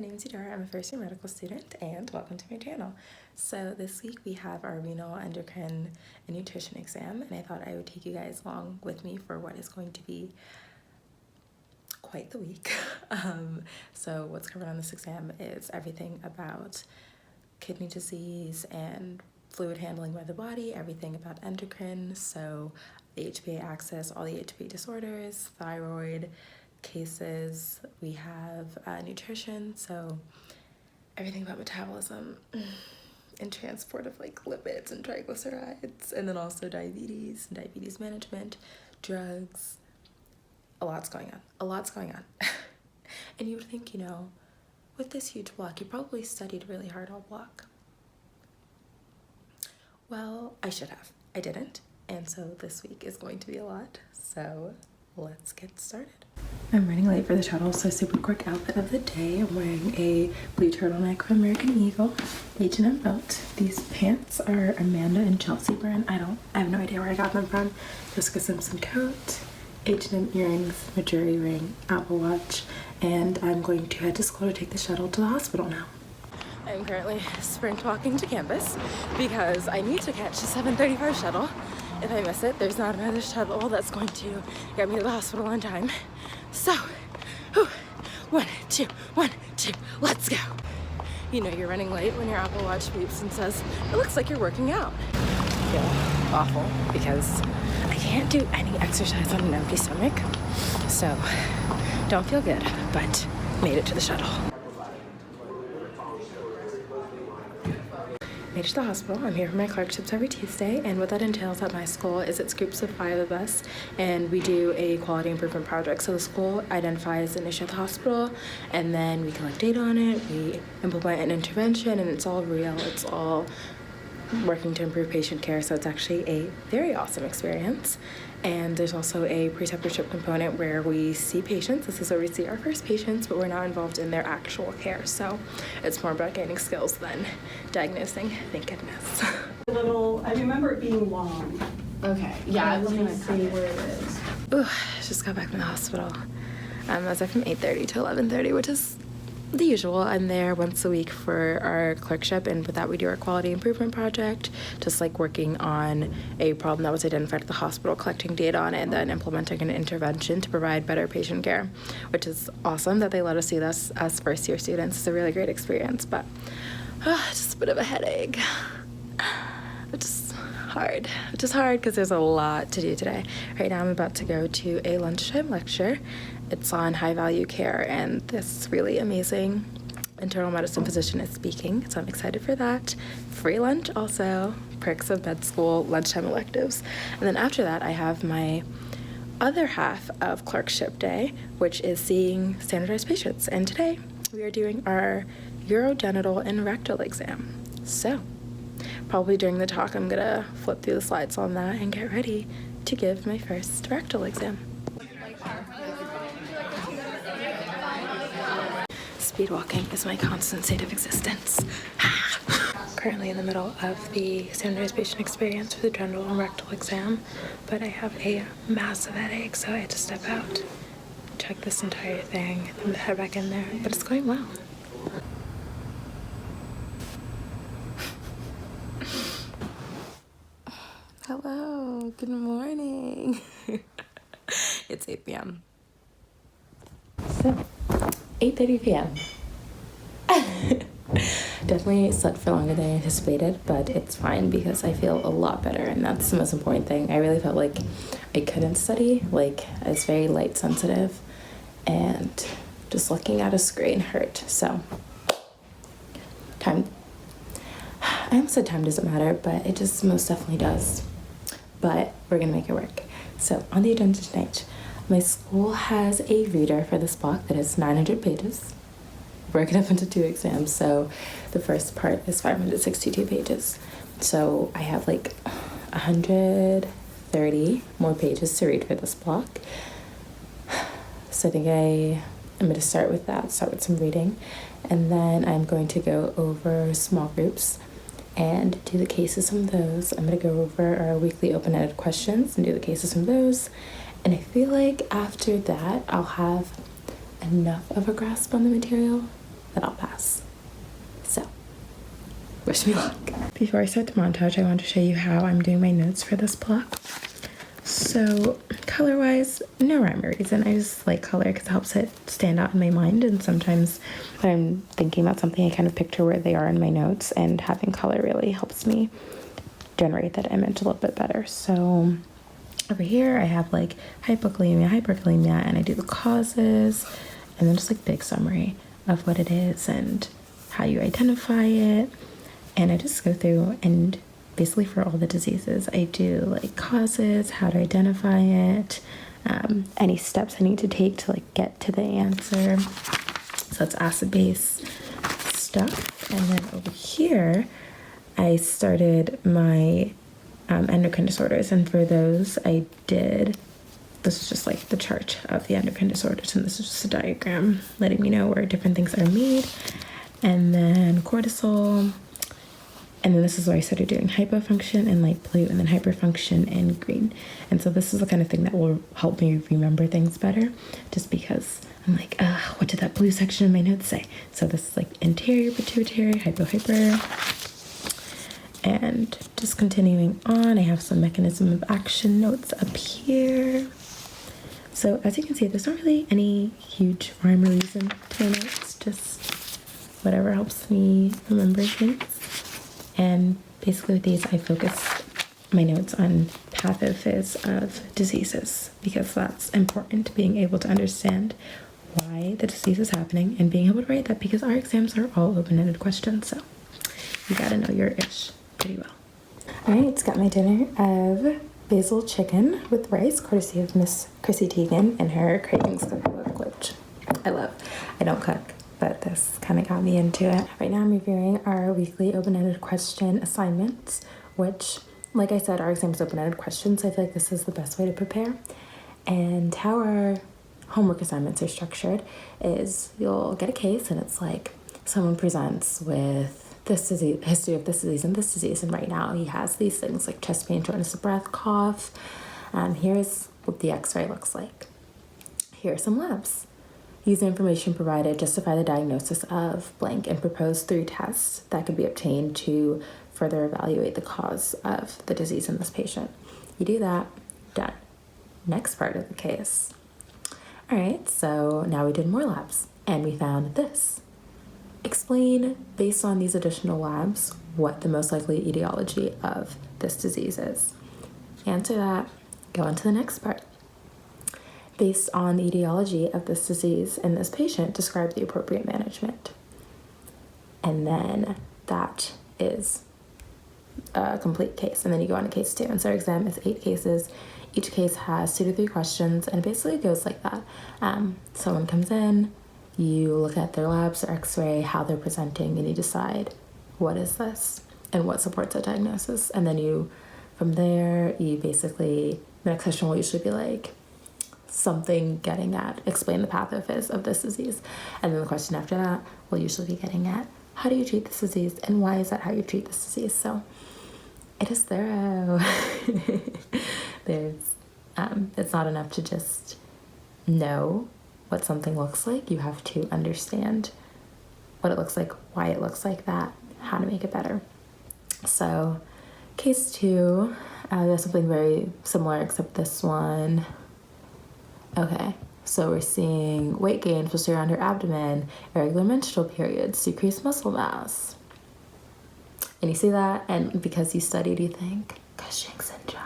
my name is Eudora. I'm a first year medical student and welcome to my channel. So this week we have our renal, endocrine, and nutrition exam, and I thought I would take you guys along with me for what is going to be quite the week. So what's covered on this exam is everything about kidney disease and fluid handling by the body, everything about endocrine, so the HPA axis, all the HPA disorders, thyroid cases. We have nutrition, so everything about metabolism and transport of like lipids and triglycerides, and then also diabetes and diabetes management, drugs. A lot's going on. And you would think, with this huge block, you probably studied really hard all block. Well, I should have. I didn't. And so this week is going to be a lot. So let's get started. I'm running late for the shuttle, so super quick outfit of the day. I'm wearing a blue turtleneck from American Eagle, H&M belt. These pants are Amanda and Chelsea brand. I have no idea where I got them from. Jessica Simpson coat, H&M earrings, a jewelry ring, Apple Watch, and I'm going to head to school to take the shuttle to the hospital now. I'm currently sprint walking to campus because I need to catch the 7:35 shuttle. If I miss it, there's not another shuttle that's going to get me to the hospital on time. So, 1, 2, 1, 2, let's go. You're running late when your Apple Watch beeps and says, it looks like you're working out. I feel awful because I can't do any exercise on an empty stomach. So, don't feel good, but made it to the shuttle. Made it to the hospital. I'm here for my clerkships every Tuesday, and what that entails at my school is it's groups of 5 of us, and we do a quality improvement project. So the school identifies an issue at the hospital, and then we collect data on it, we implement an intervention, and it's all real. It's all working to improve patient care, so it's actually a very awesome experience. And there's also a preceptorship component where we see patients. This is where we see our first patients, but we're not involved in their actual care. So it's more about gaining skills than diagnosing, thank goodness. I remember it being long. Okay, yeah, let me see where it is. Ooh, just got back from the hospital. I was there from 8:30 to 11:30, which is the usual. I'm there once a week for our clerkship, and with that we do our quality improvement project, just like working on a problem that was identified at the hospital, collecting data on it, and then implementing an intervention to provide better patient care, which is awesome that they let us do this as first year students. It's a really great experience, but just a bit of a headache, which is hard because there's a lot to do today. Right now I'm about to go to a lunchtime lecture. It's on high value care, and this really amazing internal medicine physician is speaking, so I'm excited for that. Free lunch also, perks of med school, lunchtime electives. And then after that I have my other half of clerkship day, which is seeing standardized patients. And today we are doing our urogenital and rectal exam. So probably during the talk I'm gonna flip through the slides on that and get ready to give my first rectal exam. Speed walking is my constant state of existence. Currently in the middle of the standardized patient experience for the genital and rectal exam, but I have a massive headache, so I had to step out, check this entire thing, and head back in there, but it's going well. Hello, good morning. It's 8 p.m. So, 8:30 p.m. Definitely slept for longer than I anticipated, but it's fine because I feel a lot better, and that's the most important thing. I really felt like I couldn't study, like I was very light sensitive, and just looking at a screen hurt. So, I almost said time doesn't matter, but it just most definitely does. But we're gonna make it work. So on the agenda tonight, my school has a reader for this block that is 900 pages, broken up into 2 exams. So the first part is 562 pages. So I have like 130 more pages to read for this block. So I think I'm going to start with some reading, and then I'm going to go over small groups and do the cases from those. I'm going to go over our weekly open-ended questions and do the cases from those. And I feel like after that, I'll have enough of a grasp on the material that I'll pass. So, wish me luck. Before I start the montage, I want to show you how I'm doing my notes for this block. So, color-wise, no rhyme or reason. I just like color because it helps it stand out in my mind. And sometimes when I'm thinking about something, I kind of picture where they are in my notes. And having color really helps me generate that image a little bit better. So, over here, I have like hypokalemia, hyperkalemia, and I do the causes. And then just like big summary of what it is and how you identify it. And I just go through and basically for all the diseases, I do like causes, how to identify it, any steps I need to take to like get to the answer. So it's acid-base stuff. And then over here, I started my endocrine disorders. And for those, this is just like the chart of the endocrine disorders. And this is just a diagram letting me know where different things are made. And then cortisol. And then this is where I started doing hypofunction in light blue and then hyperfunction in green. And so this is the kind of thing that will help me remember things better, just because I'm like, what did that blue section in my notes say? So this is like anterior pituitary, hyper. And just continuing on, I have some mechanism of action notes up here. So as you can see, there's not really any huge rhyme or reason to my notes, just whatever helps me remember things. And basically with these, I focus my notes on pathophys of diseases because that's important, being able to understand why the disease is happening and being able to write that because our exams are all open-ended questions, so you gotta know your ish pretty well. All right, it's got my dinner of basil chicken with rice, courtesy of Miss Chrissy Teigen and her Cravings Cookbook, which I love. I don't cook, but this kind of got me into it. Right now I'm reviewing our weekly open-ended question assignments, which, like I said, our exam is open-ended questions. I feel like this is the best way to prepare. And how our homework assignments are structured is you'll get a case and it's like someone presents with this disease, history of this disease and this disease, and right now he has these things like chest pain, shortness of breath, cough. Here's what the x-ray looks like. Here are some labs. Use the information provided, justify the diagnosis of blank, and propose 3 tests that could be obtained to further evaluate the cause of the disease in this patient. You do that, done. Next part of the case. All right, so now we did more labs, and we found this. Explain, based on these additional labs, what the most likely etiology of this disease is. Answer that, go on to the next part. Based on the etiology of this disease in this patient, describe the appropriate management. And then that is a complete case. And then you go on to case 2. And so our exam is 8 cases. Each case has 2 to 3 questions, and it basically goes like that. Someone comes in, you look at their labs, their x-ray, how they're presenting, and you decide, what is this? And what supports that diagnosis? And then from there, the next question will usually be like, something getting at, explain the pathophys of this disease. And then the question after that will usually be getting at, how do you treat this disease and why is that how you treat this disease? So it is thorough. It's not enough to just know what something looks like. You have to understand what it looks like, why it looks like that, how to make it better. So case 2, there's something very similar except this one. Okay, so we're seeing weight gain, especially around her abdomen, irregular menstrual periods, decreased muscle mass. And you see that, and because you studied, you think, Cushing's syndrome.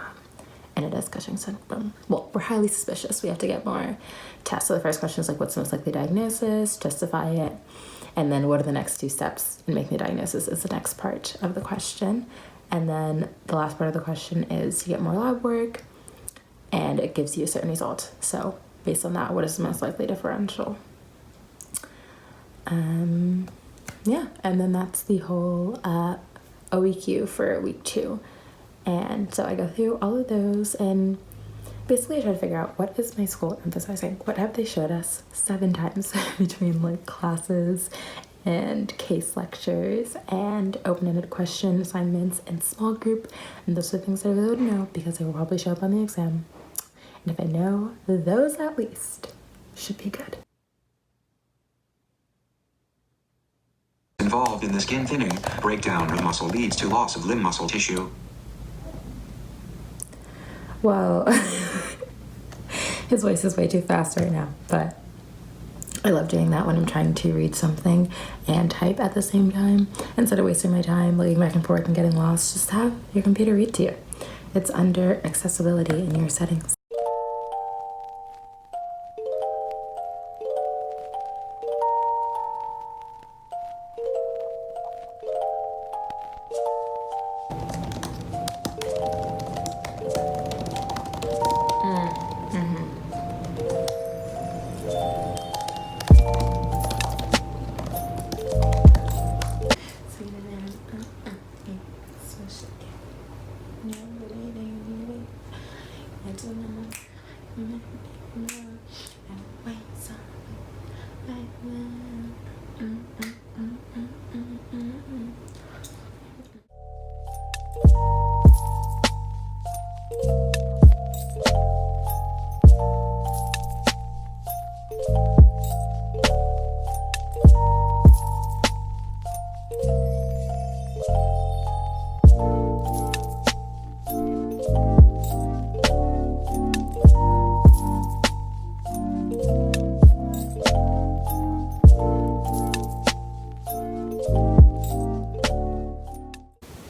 And it is Cushing's syndrome. Well, we're highly suspicious. We have to get more tests. So the first question is like, what's the most likely diagnosis? Justify it. And then what are the next 2 steps in making the diagnosis is the next part of the question. And then the last part of the question is you get more lab work, and it gives you a certain result. So based on that, what is the most likely differential? Yeah, and then that's the whole OEQ for week 2. And so I go through all of those and basically I try to figure out what is my school emphasizing? What have they showed us 7 times between like classes and case lectures and open-ended question assignments and small group. And those are the things that I really would know because they will probably show up on the exam. And if I know those at least, should be good. involved in the skin thinning. Breakdown of muscle leads to loss of limb muscle tissue. Well, his voice is way too fast right now, but I love doing that when I'm trying to read something and type at the same time. Instead of wasting my time looking back and forth and getting lost, just have your computer read to you. It's under accessibility in your settings.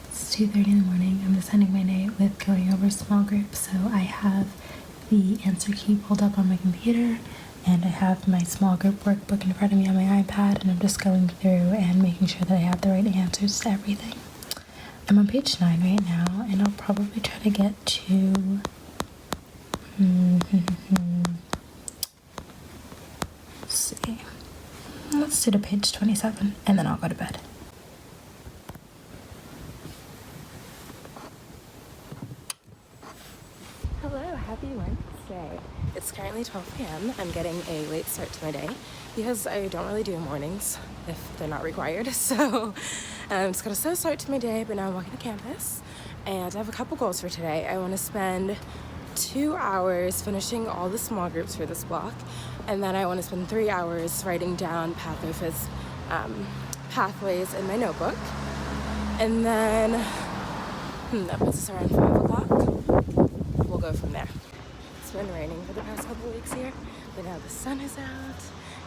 It's 2:30 in the morning. I'm just ending my night with going over small groups. So I have the answer key pulled up on my computer, and I have my small group workbook in front of me on my iPad, and I'm just going through and making sure that I have the right answers to everything. I'm on page 9 right now, and I'll probably try to get to let's see. Let's do to page 27, and then I'll go to bed. Hello, happy Wednesday. It's currently 12 p.m. I'm getting a late start to my day because I don't really do mornings if they're not required. So it's got a slow start to my day, but now I'm walking to campus and I have a couple goals for today. I want to spend 2 hours finishing all the small groups for this block, and then I want to spend 3 hours writing down pathways in my notebook. And then that puts us around 5 o'clock. We'll go from there. It's been raining for the past couple weeks here, but now the sun is out.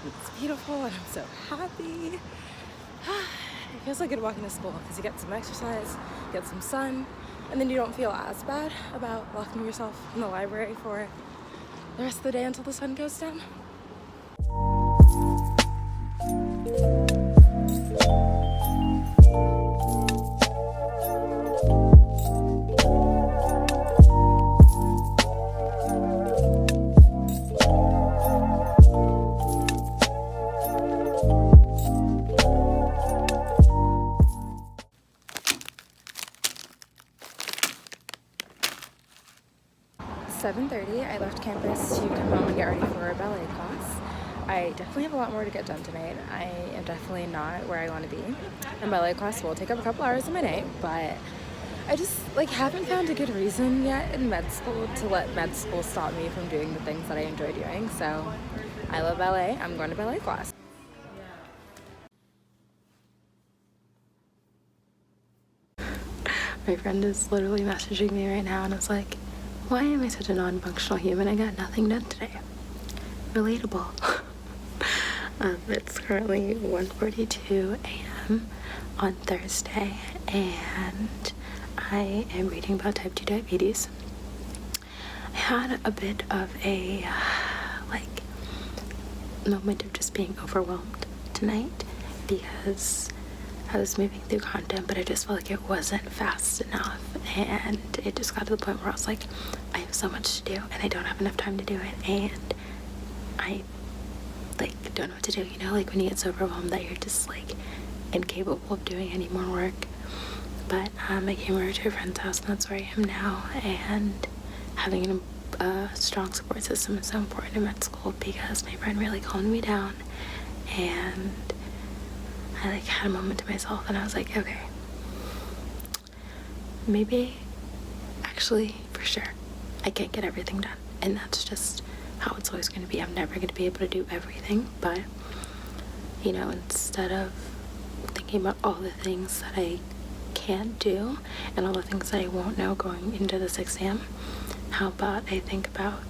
It's beautiful and I'm so happy. It feels like good walking to school because you get some exercise, get some sun, and then you don't feel as bad about locking yourself in the library for the rest of the day until the sun goes down. 7:30, I left campus to come home and get ready for a ballet class. I definitely have a lot more to get done tonight. I am definitely not where I want to be. And ballet class will take up a couple hours of my night, but I just haven't found a good reason yet in med school to let med school stop me from doing the things that I enjoy doing. So I love ballet. I'm going to ballet class. My friend is literally messaging me right now and it's like, why am I such a non-functional human? I got nothing done today. Relatable. It's currently 1:42 a.m. on Thursday, and I am reading about type 2 diabetes. I had a bit of a moment of just being overwhelmed tonight because I was moving through content, but I just felt like it wasn't fast enough, and it just got to the point where I was like, I have so much to do and I don't have enough time to do it, and I don't know what to do, when you get so overwhelmed that you're just incapable of doing any more work. But I came over to a friend's house and that's where I am now, and having a strong support system is so important in med school because my friend really calmed me down, and I had a moment to myself and I was like, okay, maybe actually for sure I can't get everything done, and that's just how it's always going to be. I'm never going to be able to do everything, but instead of thinking thinking about all the things that I can't do and all the things that I won't know going into this exam, how about I think about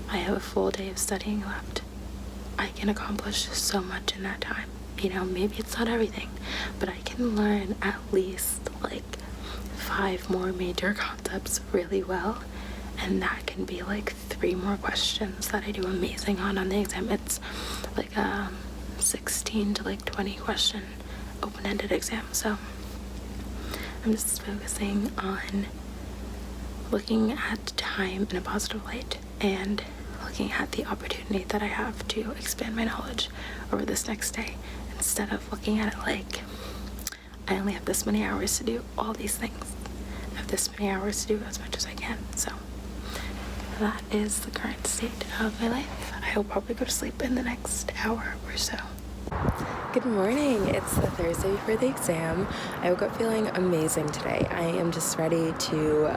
I have a full day of studying left. I can accomplish so much in that time. You know, maybe it's not everything, but I can learn at least like 5 more major concepts really well, and that can be like 3 more questions that I do amazing on the exam. It's like a 16 to like 20 question open-ended exam, so I'm just focusing on looking at time in a positive light and looking at the opportunity that I have to expand my knowledge over this next day, instead of looking at it like I only have this many hours to do all these things. I have this many hours to do as much as I can. So that is the current state of my life. I will probably go to sleep in the next hour or so. Good morning. It's the Thursday before the exam. I woke up feeling amazing today. I am just ready to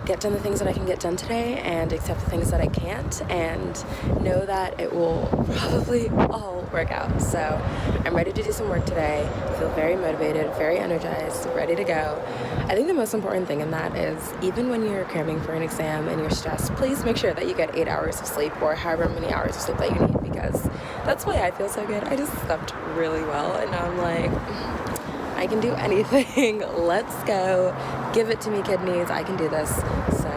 get done the things that I can get done today and accept the things that I can't, and know that it will probably all work out. So I'm ready to do some work today. I feel very motivated, very energized, ready to go. I think the most important thing in that is, even when you're cramming for an exam and you're stressed, please make sure that you get 8 hours of sleep, or however many hours of sleep that you need, because that's why I feel so good. I just slept really well, and now I'm like, I can do anything. Let's go. Give it to me, kidneys. I can do this. So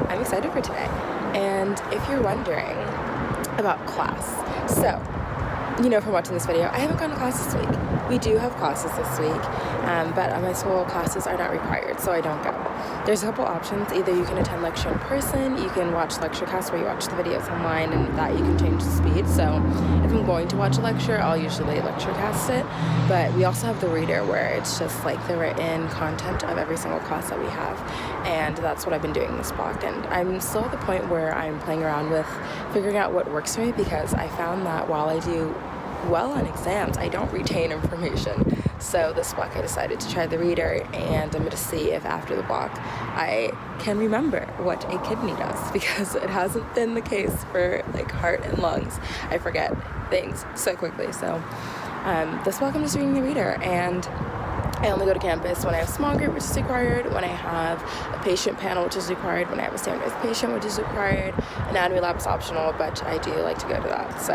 I'm excited for today. And if you're wondering about class, so you know from watching this video, I haven't gone to class this week. We do have classes this week, but my school classes are not required, so I don't go. There's a couple options. Either you can attend lecture in person, you can watch lecturecast where you watch the videos online, and with that you can change the speed. So if I'm going to watch a lecture, I'll usually lecturecast it. But we also have the reader, where it's just like the written content of every single class that we have, and that's what I've been doing this block. And I'm still at the point where I'm playing around with figuring out what works for me, because I found that while I do well on exams, I don't retain information. So this block I decided to try the reader, and I'm going to see if after the block I can remember what a kidney does, because it hasn't been the case for like heart and lungs. I forget things so quickly. So this block I'm just reading the reader, and I only go to campus when I have small group, which is required, when I have a patient panel, which is required, when I have a standardized patient, which is required. Anatomy lab is optional, but I do like to go to that. So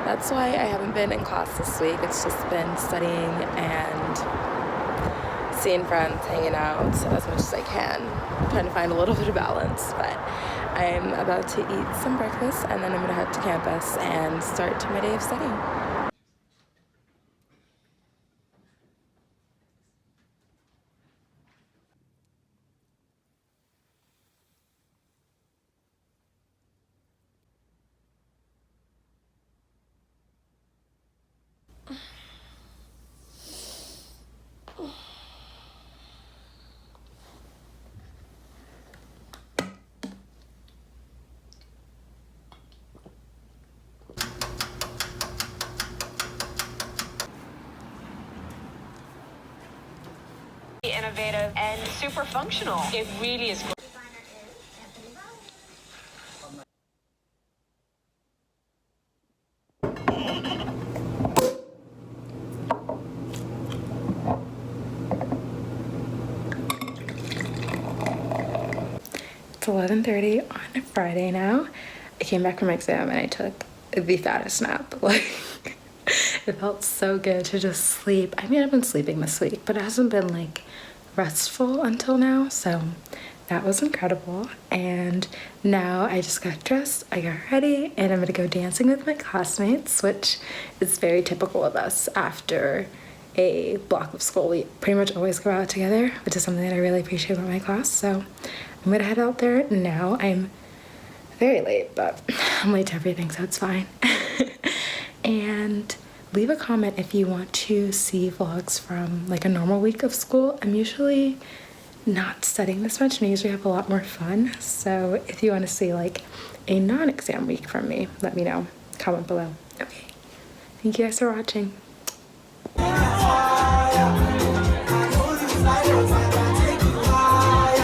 that's why I haven't been in class this week. It's just been studying and seeing friends, hanging out as much as I can, trying to find a little bit of balance. But I'm about to eat some breakfast, and then I'm going to head to campus and start my day of studying. Innovative and super functional. It really is. It's 11:30 on a Friday now. I came back from my exam and I took the fattest nap. Like, it felt so good to just sleep. I mean, I've been sleeping this week, but it hasn't been like restful until now, so that was incredible. And now I just got dressed, I got ready, and I'm gonna go dancing with my classmates, which is very typical of us after a block of school. We pretty much always go out together, which is something that I really appreciate about my class. So I'm gonna head out there now. I'm very late, but I'm late to everything, so it's fine. And leave a comment if you want to see vlogs from like a normal week of school. I'm usually not studying this much, and I usually have a lot more fun. So if you want to see like a non-exam week from me, let me know. Comment below. Okay. Thank you guys for watching.